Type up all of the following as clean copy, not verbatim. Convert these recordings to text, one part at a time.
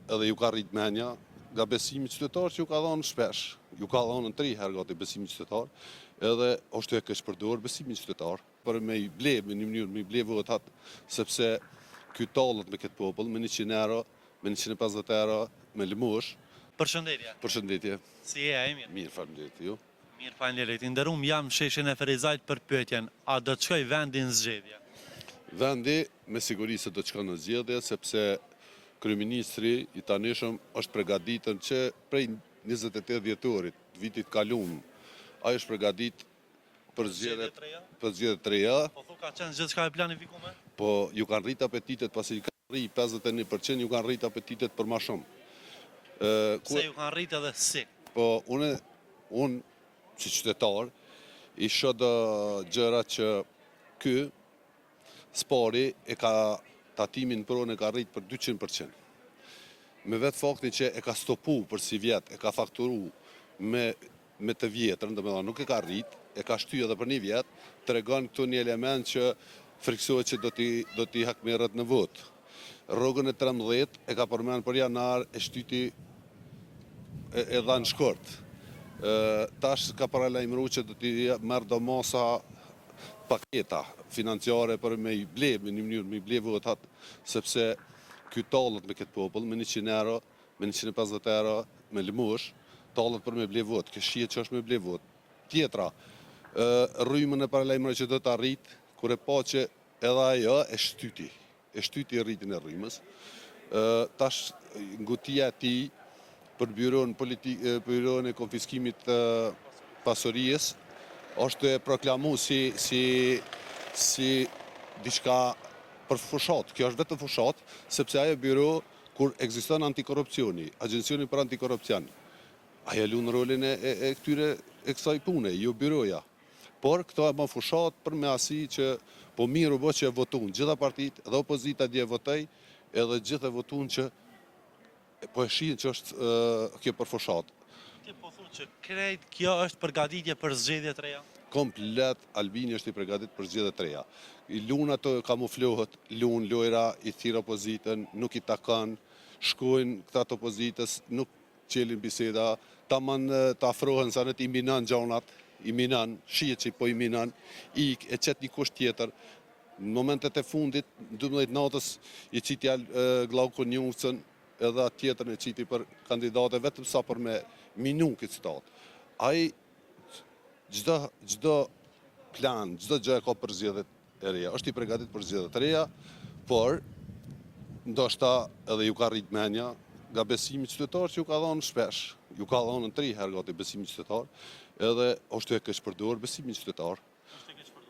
edhe ju ka rrit menja nga besimi qytetar që ju ka dhënë shpesh. Ju ka dhënë 3 herë gati besimi qytetar, edhe është e keq përdorur besimi qytetar për me i ble në një mënyrë me i ble votat, sepse ky tallet me këtë popull me 100 euro, me 150 euro, me lëmosh. Përshëndetje. Përshëndetje. Si je, ai mirë? Mirë, faleminderit ju. Mirë, faleminderit. Nderum jam sheshin e Ferizajt për pyetjen, a do të shkoj vendi në zgjedhje? Vendi me siguri se do të shkon në zgjedhje, sepse kryeministri i tanishëm është përgatitur që prej 28 dhjetorit, vitit kalum, ai është përgatitur për zgjedhje të reja. Po thu ka qenë gjithçka e planifikuar? Po ju kanë rrit apetitet pasi kanë rrit 51%, ju kanë rrit apetitet për më shumë. Se ju kanë rrit edhe si? Po unë si qytetar i shoh do gjëra që ky spori e ka tatimin pronë e ka rrit për 200%. Me vetë faktin që e ka stopu për si vjet, e ka fakturu me të vjetërën, domethënë nuk e ka rrit, e ka shty edhe për një vjet, tregon këtu një element që friksohet që do t'i hakmerret në vot. Rrogën e 13 e ka përmend për janar, e shtyti e dha në shkurt. Tash ka paralajmëruar që do t'i merr domosa paketa financiare për me i ble në një mënyrë me i ble votat, sepse ky tallet me këtë popull me 100 euro, me 150 euro, me lëmosh, tallet për me ble vot, kjo shihet që është me ble vot. Tjetra, rrymën e paralajmëroi që do të arrit, kur e pa që edhe ajo e shtyti rritin e rrymës. Tash ngutia e tij për byron e konfiskimit të pasurisë është e proklamu si diçka për fushat. Kjo është vetëm fushat, sepse ajo byro kur ekziston antikorrupsioni, Agjencioni për Antikorrupsion, ajo lun rolin e kësaj pune, jo byroja. Por këto e bën fushat për me asi që po mirë u bë që e votun gjitha partitë, edhe opozita dje votoi, edhe gjithë e votun që po e shihen që është kjo për fushat. Ti po thu që krejt kjo është përgatitje për zgjedhje të reja? Komplet Albini është i përgatitur për zgjedhje të reja. I lun ato kamuflohet, lun lojra, i thirr opozitën, nuk i takon, shkojnë këta të opozitës, nuk qelin biseda, tamam të afrohen sa në të i minan gjanat, i minan, shihet që po i minan, e qet një kusht tjetër. Në momentet e fundit, 12 natës, i qiti Glauko Njufcën, edhe atë tjetër e qiti për kandidate, vetëm sa për me minu këtë citat. Ai çdo plan, çdo gjë e ka për zgjedhjet e reja. Është i përgatitur për zgjedhjet e reja, por ndoshta edhe ju ka rrit menja nga besimi qytetar që ju ka dhënë shpesh. Ju ka dhënë 3 herë gati besimi qytetar, edhe është e keq përdorur besimi qytetar.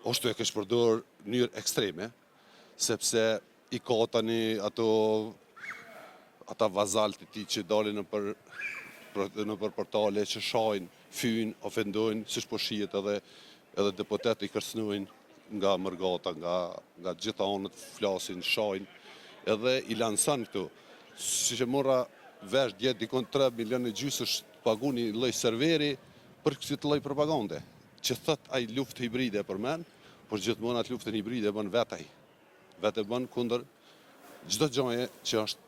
Është e keq përdorur në mënyrë ekstreme, sepse i ka tani ata vazaltë të tij që dalin në për portale që shajnë, fyjnë, ofendojnë, siç po shihet edhe deputet i kërcënojnë nga mërgata, nga gjitha anët flasin, shajnë, edhe i lansan këtu. Siç e morra vesh dje dikon 3 milionë gjysmë është pagu një lloj serveri për këtë lloj propagande, që thot ai luftë hibride për men, por gjithmonë atë luftën hibride bën vetaj. Vetë bën kundër çdo gjaje që është